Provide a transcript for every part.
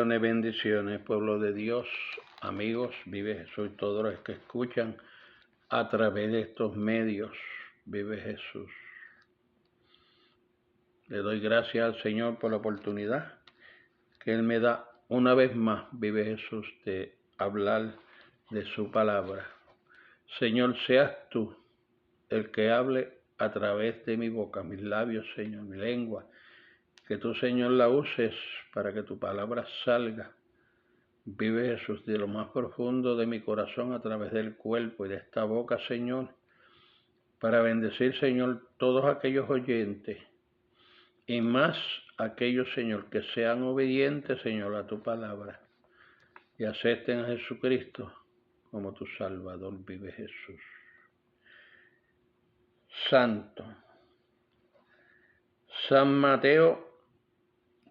Bendiciones, pueblo de Dios, amigos, vive Jesús, todos los que escuchan a través de estos medios, vive Jesús. Le doy gracias al Señor por la oportunidad que Él me da una vez más, vive Jesús, de hablar de su palabra. Señor, seas tú el que hable a través de mi boca, mis labios, Señor, mi lengua, que tú, Señor, la uses para que tu palabra salga. Vive Jesús de lo más profundo de mi corazón a través del cuerpo y de esta boca, Señor, para bendecir, Señor, todos aquellos oyentes y más aquellos, Señor, que sean obedientes, Señor, a tu palabra y acepten a Jesucristo como tu Salvador. Vive Jesús. Santo. San Mateo,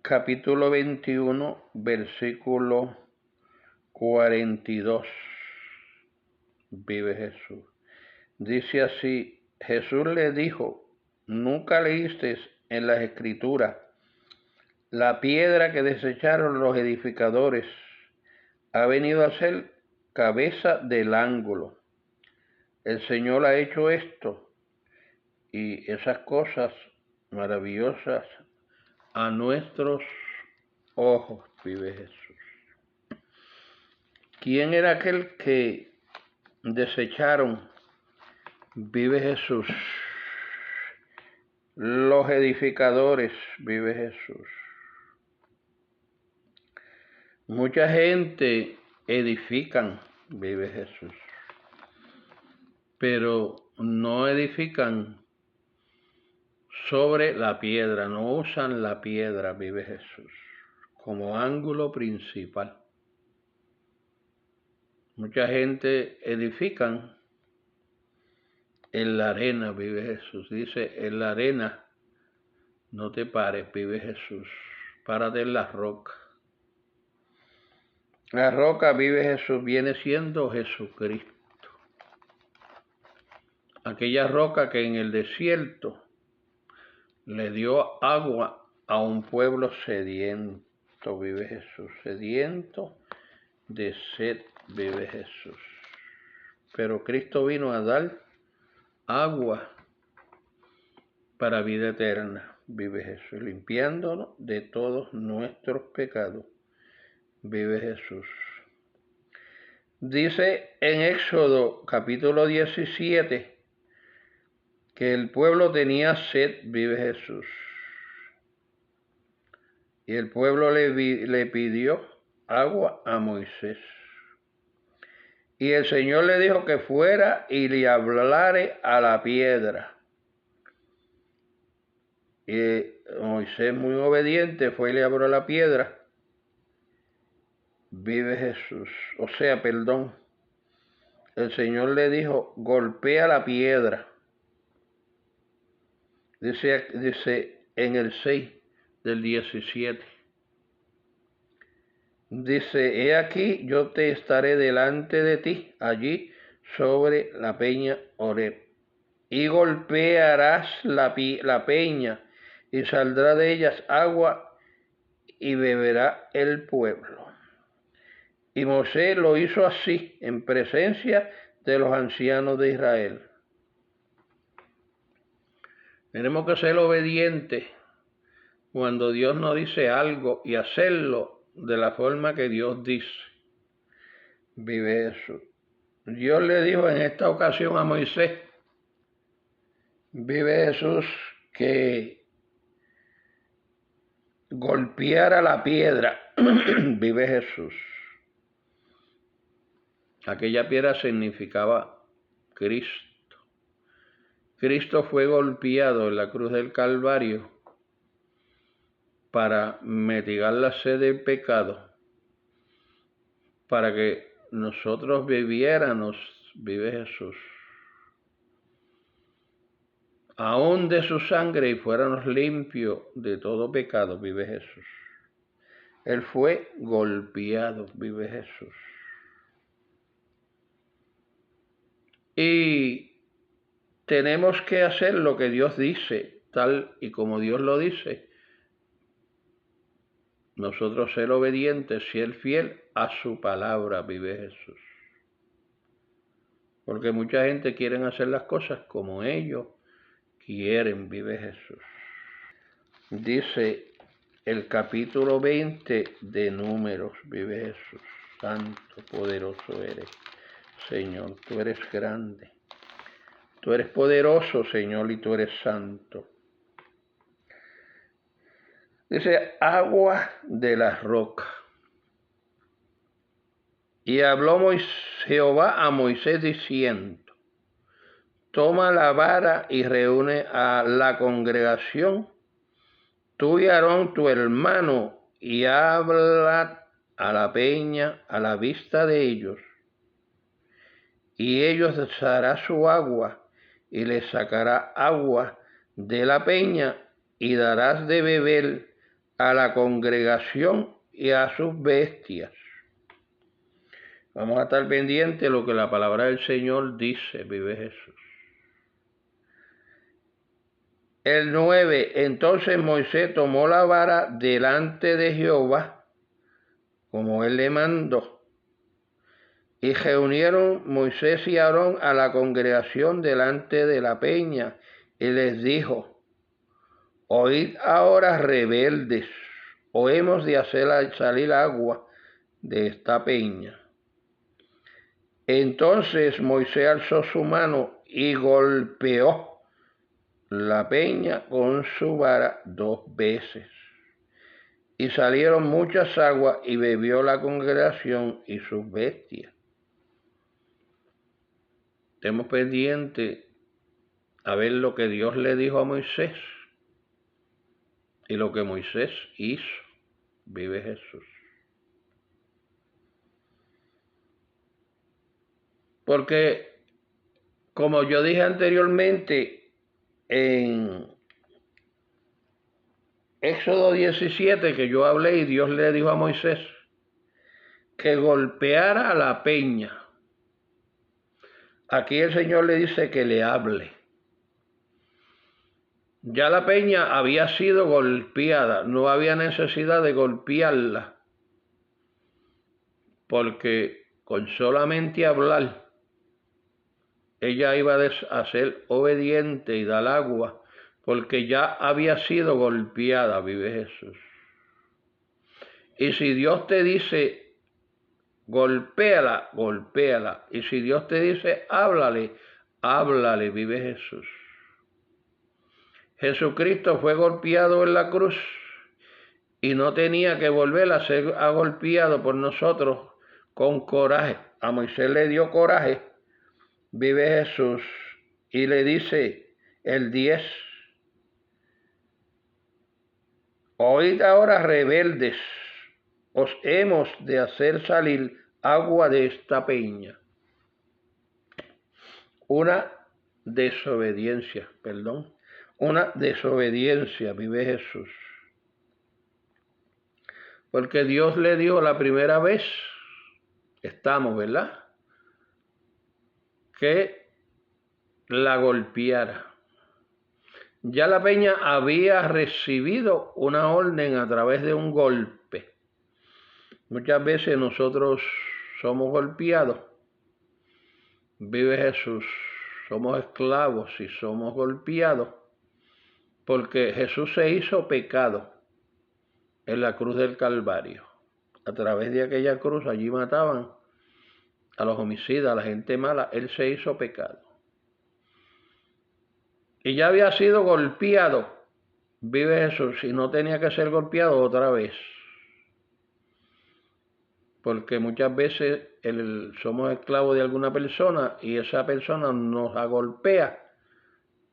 capítulo 21, versículo 42. Vive Jesús. Dice así: Jesús le dijo: ¿nunca leíste en las Escrituras la piedra que desecharon los edificadores ha venido a ser cabeza del ángulo? El Señor ha hecho esto y esas cosas maravillosas a nuestros ojos. Vive Jesús. ¿Quién era aquel que desecharon? Vive Jesús. Los edificadores. Vive Jesús. Mucha gente edifican, vive Jesús, pero no edifican sobre la piedra, no usan la piedra, vive Jesús, como ángulo principal. Mucha gente edifican en la arena, vive Jesús. Dice: en la arena no te pares, vive Jesús, párate en la roca. La roca, vive Jesús, viene siendo Jesucristo. Aquella roca que en el desierto le dio agua a un pueblo sediento, vive Jesús, sediento de sed, vive Jesús. Pero Cristo vino a dar agua para vida eterna, vive Jesús, limpiándonos de todos nuestros pecados, vive Jesús. Dice en Éxodo capítulo 17 que el pueblo tenía sed, vive Jesús. Y el pueblo le pidió agua a Moisés. Y el Señor le dijo que fuera y le hablare a la piedra. Y Moisés, muy obediente, fue y le abrió la piedra. Vive Jesús. El Señor le dijo: golpea la piedra. Dice en el 6 del 17. Dice: he aquí, yo te estaré delante de ti, allí sobre la peña Horeb. Y golpearás la peña, y saldrá de ellas agua, y beberá el pueblo. Y Moisés lo hizo así, en presencia de los ancianos de Israel. Tenemos que ser obedientes cuando Dios nos dice algo y hacerlo de la forma que Dios dice. Vive Jesús. Dios le dijo en esta ocasión a Moisés, vive Jesús, que golpeara la piedra. Vive Jesús. Aquella piedra significaba Cristo. Cristo fue golpeado en la cruz del Calvario para mitigar la sed del pecado, para que nosotros viviéramos, vive Jesús, aún de su sangre, y fuéramos limpios de todo pecado, vive Jesús. Él fue golpeado, vive Jesús. Y tenemos que hacer lo que Dios dice, tal y como Dios lo dice. nosotros ser obedientes, ser fiel a su palabra, vive Jesús. Porque mucha gente quiere hacer las cosas como ellos quieren, vive Jesús. Dice el capítulo 20 de Números, vive Jesús. Santo, poderoso eres, Señor, tú eres grande. Tú eres poderoso, Señor, y tú eres santo. Dice, agua de la roca. Y habló Jehová a Moisés diciendo, toma la vara y reúne a la congregación, tú y Aarón tu hermano, y habla a la peña a la vista de ellos. Y ellos dará su agua, y les sacará agua de la peña, y darás de beber a la congregación y a sus bestias. Vamos a estar pendientes de lo que la palabra del Señor dice, vive Jesús. El 9, entonces Moisés tomó la vara delante de Jehová, como él le mandó. Y reunieron Moisés y Aarón a la congregación delante de la peña, y les dijo, oíd ahora rebeldes, o hemos de hacer salir agua de esta peña. Entonces Moisés alzó su mano y golpeó la peña con su vara 2 veces. Y salieron muchas aguas y bebió la congregación y sus bestias. Estemos pendientes a ver lo que Dios le dijo a Moisés y lo que Moisés hizo. Vive Jesús. Porque, como yo dije anteriormente, en Éxodo 17, que yo hablé y Dios le dijo a Moisés que golpeara la peña. Aquí el Señor le dice que le hable. Ya la peña había sido golpeada, no había necesidad de golpearla, porque con solamente hablar, ella iba a ser obediente y dar agua, porque ya había sido golpeada, vive Jesús. Y si Dios te dice, golpéala, golpéala. Y si Dios te dice, háblale, háblale, vive Jesús. Jesucristo fue golpeado en la cruz y no tenía que volver a ser golpeado por nosotros con coraje. A Moisés le dio coraje, vive Jesús, y le dice el 10, oíd ahora rebeldes, os hemos de hacer salir agua de esta peña. Una desobediencia, vive Jesús. Porque Dios le dijo la primera vez, ¿verdad?, que la golpeara. Ya la peña había recibido una orden a través de un golpe. Muchas veces nosotros somos golpeados. Vive Jesús. Somos esclavos y somos golpeados porque Jesús se hizo pecado en la cruz del Calvario. A través de aquella cruz allí mataban a los homicidas, a la gente mala. Él se hizo pecado. Y ya había sido golpeado, vive Jesús, y no tenía que ser golpeado otra vez. Porque muchas veces somos esclavos de alguna persona y esa persona nos agolpea.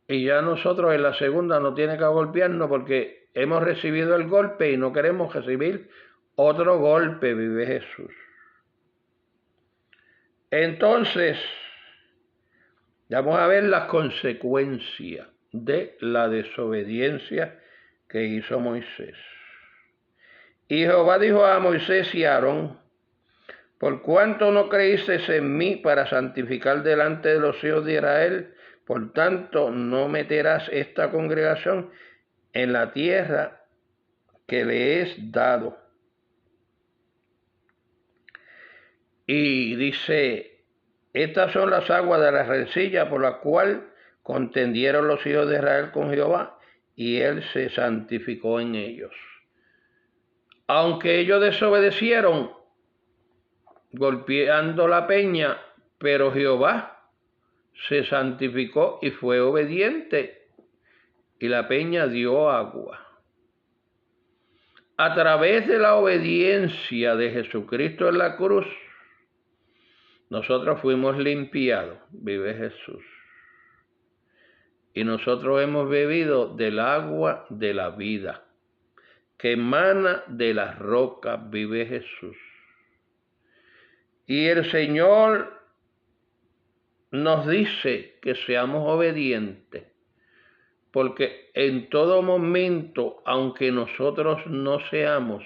Y ya nosotros en la segunda no tiene que golpearnos porque hemos recibido el golpe y no queremos recibir otro golpe, vive Jesús. Entonces, vamos a ver las consecuencias de la desobediencia que hizo Moisés. Y Jehová dijo a Moisés y a Aarón, por cuanto no creísteis en mí para santificar delante de los hijos de Israel, por tanto no meterás esta congregación en la tierra que le es dado. Y dice, estas son las aguas de la rencilla por la cual contendieron los hijos de Israel con Jehová, y él se santificó en ellos. Aunque ellos desobedecieron, golpeando la peña, pero Jehová se santificó y fue obediente, y la peña dio agua. A través de la obediencia de Jesucristo en la cruz, nosotros fuimos limpiados, vive Jesús. Y nosotros hemos bebido del agua de la vida, que emana de las rocas, vive Jesús. Y el Señor nos dice que seamos obedientes, porque en todo momento, aunque nosotros no seamos,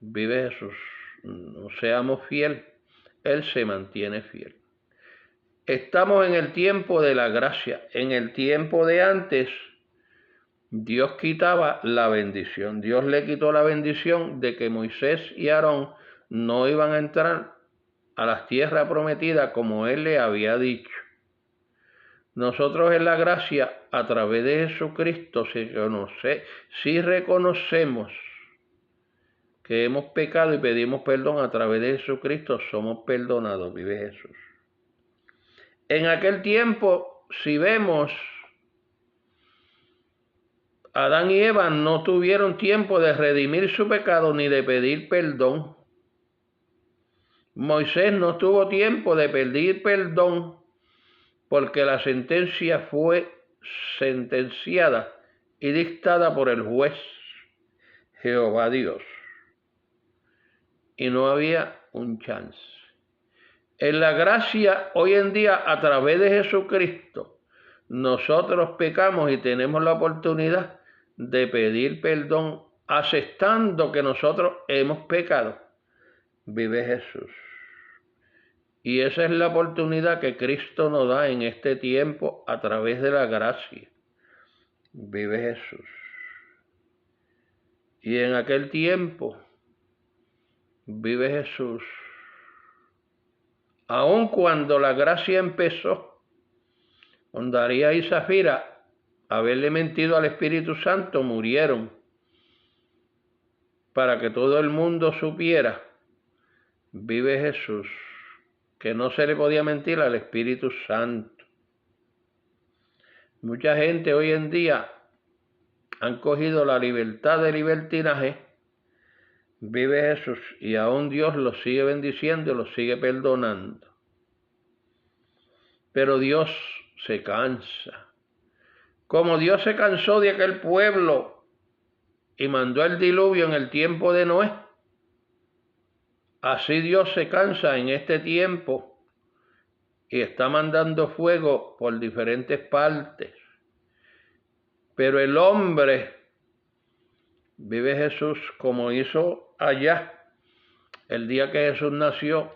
vive Jesús, no seamos fieles, Él se mantiene fiel. Estamos en el tiempo de la gracia. En el tiempo de antes, Dios quitaba la bendición. Dios le quitó la bendición de que Moisés y Aarón no iban a entrar a las tierras prometidas como Él le había dicho. Nosotros en la gracia, a través de Jesucristo, si reconocemos que hemos pecado y pedimos perdón a través de Jesucristo, somos perdonados, vive Jesús. En aquel tiempo, si vemos, Adán y Eva no tuvieron tiempo de redimir su pecado ni de pedir perdón. Moisés no tuvo tiempo de pedir perdón porque la sentencia fue sentenciada y dictada por el juez Jehová Dios. Y no había un chance. En la gracia, hoy en día, a través de Jesucristo, nosotros pecamos y tenemos la oportunidad de pedir perdón, aceptando que nosotros hemos pecado. Vive Jesús. Y esa es la oportunidad que Cristo nos da en este tiempo a través de la gracia. Vive Jesús. Y en aquel tiempo, vive Jesús. Aun cuando la gracia empezó, cuando Daría y Zafira, haberle mentido al Espíritu Santo, murieron para que todo el mundo supiera, vive Jesús, que no se le podía mentir al Espíritu Santo. Mucha gente hoy en día han cogido la libertad de libertinaje, vive Jesús, y aún Dios los sigue bendiciendo y los sigue perdonando. Pero Dios se cansa. Como Dios se cansó de aquel pueblo y mandó el diluvio en el tiempo de Noé, así Dios se cansa en este tiempo y está mandando fuego por diferentes partes. Pero el hombre, vive Jesús, como hizo allá el día que Jesús nació,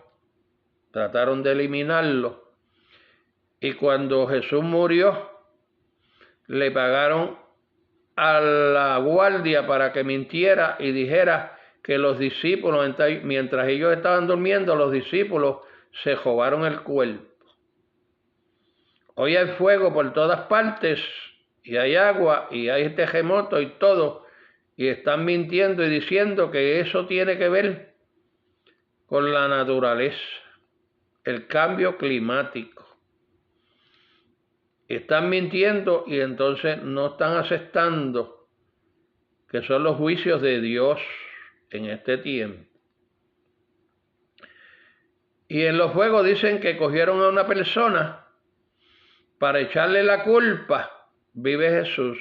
trataron de eliminarlo. Y cuando Jesús murió, le pagaron a la guardia para que mintiera y dijera que los discípulos, mientras ellos estaban durmiendo, los discípulos se robaron el cuerpo. Hoy hay fuego por todas partes, y hay agua, y hay terremoto y todo, y están mintiendo y diciendo que eso tiene que ver con la naturaleza, el cambio climático. Están mintiendo y entonces no están aceptando que son los juicios de Dios en este tiempo. Y en los fuegos dicen que cogieron a una persona para echarle la culpa, vive Jesús.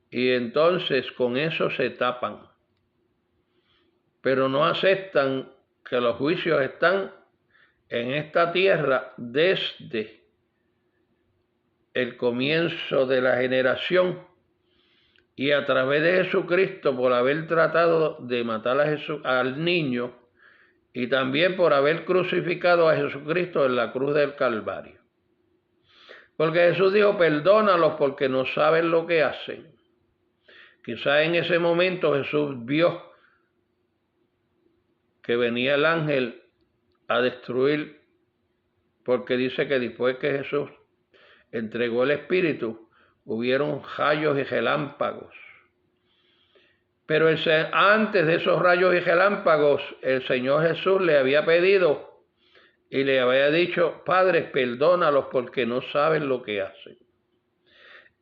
Y entonces con eso se tapan. Pero no aceptan que los juicios están en esta tierra desde el comienzo de la generación, y a través de Jesucristo, por haber tratado de matar al niño, y también por haber crucificado a Jesucristo en la cruz del Calvario. Porque Jesús dijo, perdónalos porque no saben lo que hacen. Quizá en ese momento Jesús vio que venía el ángel a destruir, porque dice que después que Jesús entregó el Espíritu, hubieron rayos y relámpagos. Pero antes de esos rayos y relámpagos, el Señor Jesús le había pedido y le había dicho: Padre, perdónalos porque no saben lo que hacen.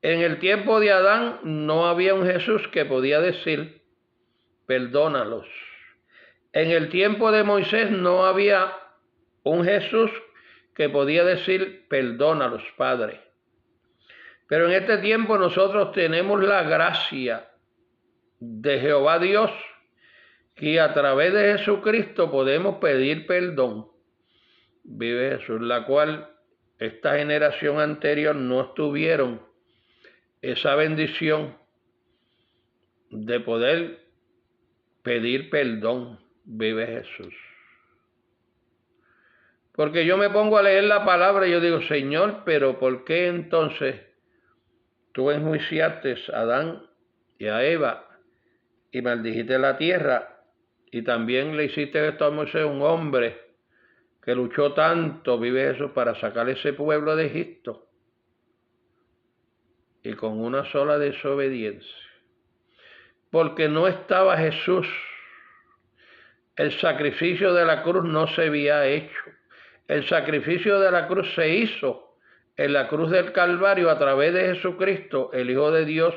En el tiempo de Adán no había un Jesús que podía decir: perdónalos. En el tiempo de Moisés no había un Jesús que podía decir: perdónalos, Padre. Pero en este tiempo nosotros tenemos la gracia de Jehová Dios, que a través de Jesucristo podemos pedir perdón. Vive Jesús, la cual esta generación anterior no tuvieron esa bendición de poder pedir perdón. Vive Jesús. Porque yo me pongo a leer la palabra y yo digo: Señor, pero ¿por qué entonces tú enjuiciaste a Adán y a Eva y maldijiste la tierra, y también le hiciste esto a Moisés, un hombre que luchó tanto, vive Jesús, para sacar ese pueblo de Egipto, y con una sola desobediencia? Porque no estaba Jesús. El sacrificio de la cruz no se había hecho. El sacrificio de la cruz se hizo en la cruz del Calvario a través de Jesucristo, el Hijo de Dios,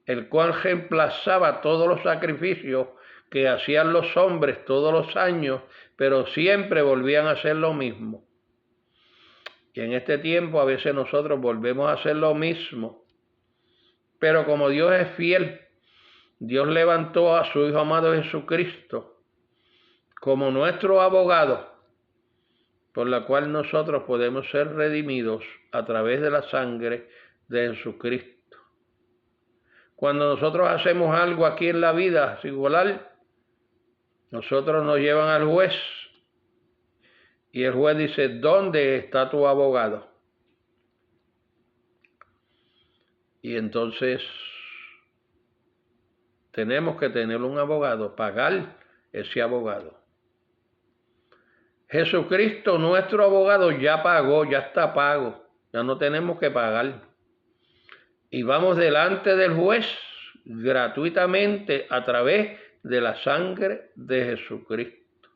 el cual reemplazaba todos los sacrificios que hacían los hombres todos los años, pero siempre volvían a hacer lo mismo. Y en este tiempo a veces nosotros volvemos a hacer lo mismo. Pero como Dios es fiel, Dios levantó a su Hijo amado Jesucristo como nuestro abogado, por la cual nosotros podemos ser redimidos a través de la sangre de Jesucristo. Cuando nosotros hacemos algo aquí en la vida singular, nosotros nos llevan al juez y el juez dice: ¿dónde está tu abogado? Y entonces tenemos que tener un abogado, pagar ese abogado. Jesucristo, nuestro abogado, ya pagó, ya está pago, ya no tenemos que pagar. Y vamos delante del juez gratuitamente a través de la sangre de Jesucristo.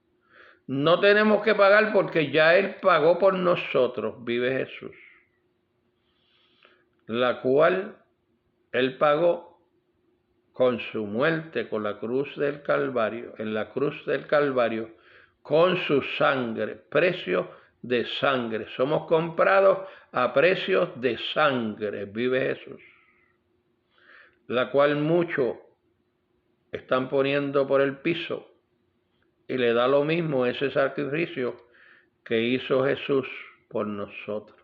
No tenemos que pagar porque ya Él pagó por nosotros, vive Jesús, la cual Él pagó con su muerte, con la cruz del Calvario, en la cruz del Calvario, con su sangre, precio de sangre. Somos comprados a precios de sangre, vive Jesús, la cual muchos están poniendo por el piso, y le da lo mismo ese sacrificio que hizo Jesús por nosotros.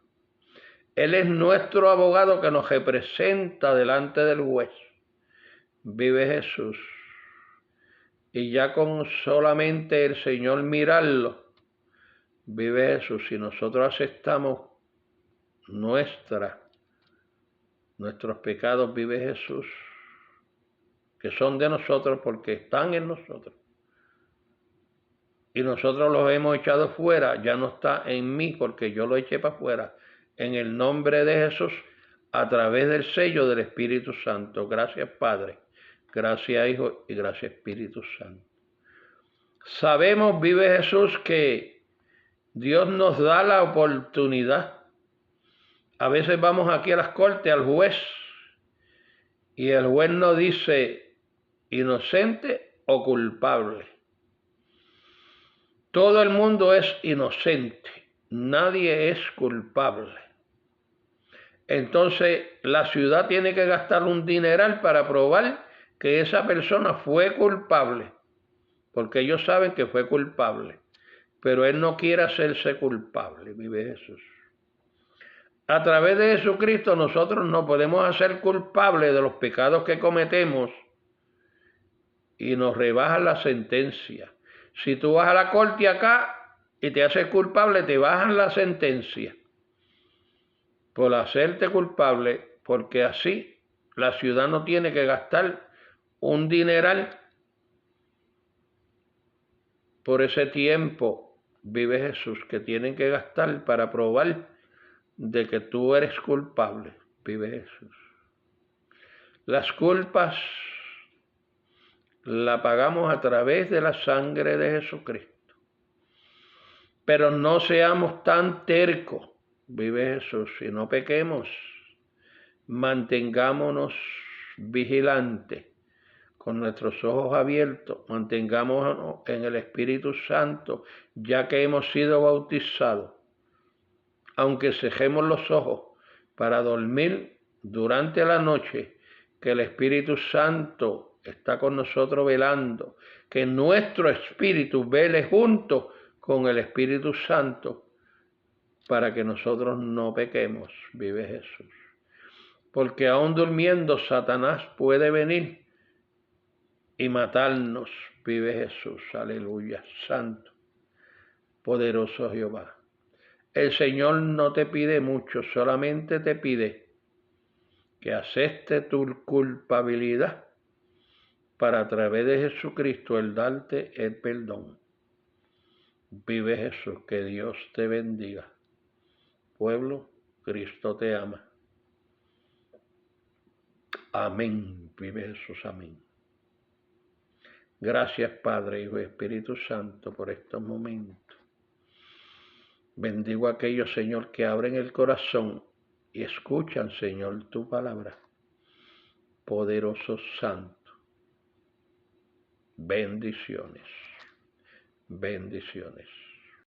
Él es nuestro abogado que nos representa delante del juez. Vive Jesús. Y ya con solamente el Señor mirarlo, vive Jesús. Si nosotros aceptamos nuestros pecados, vive Jesús, que son de nosotros porque están en nosotros, y nosotros los hemos echado fuera, ya no está en mí porque yo lo eché para afuera, en el nombre de Jesús, a través del sello del Espíritu Santo. Gracias, Padre, gracias, Hijo, y gracias, Espíritu Santo. Sabemos, vive Jesús, que Dios nos da la oportunidad. A veces vamos aquí a las cortes, al juez, y el juez nos dice inocente o culpable. Todo el mundo es inocente, nadie es culpable. Entonces la ciudad tiene que gastar un dineral para probar que esa persona fue culpable, porque ellos saben que fue culpable, pero él no quiere hacerse culpable, vive Jesús. A través de Jesucristo nosotros no podemos hacer culpables de los pecados que cometemos y nos rebajan la sentencia. Si tú vas a la corte acá y te haces culpable, te bajan la sentencia por hacerte culpable, porque así la ciudad no tiene que gastar un dineral por ese tiempo, vive Jesús, que tienen que gastar para probar de que tú eres culpable, vive Jesús. Las culpas la pagamos a través de la sangre de Jesucristo. Pero no seamos tan tercos, vive Jesús, y no pequemos. Mantengámonos vigilantes, con nuestros ojos abiertos, mantengámonos en el Espíritu Santo, ya que hemos sido bautizados. Aunque cejemos los ojos para dormir durante la noche, que el Espíritu Santo está con nosotros velando, que nuestro espíritu vele junto con el Espíritu Santo para que nosotros no pequemos, vive Jesús. Porque aún durmiendo Satanás puede venir y matarnos, vive Jesús, aleluya, santo, poderoso Jehová. El Señor no te pide mucho, solamente te pide que acepte tu culpabilidad para a través de Jesucristo el darte el perdón. Vive Jesús, que Dios te bendiga. Pueblo, Cristo te ama. Amén, vive Jesús, amén. Gracias Padre, Hijo y Espíritu Santo por estos momentos. Bendigo a aquellos, Señor, que abren el corazón y escuchan, Señor, tu palabra. Poderoso Santo. Bendiciones. Bendiciones.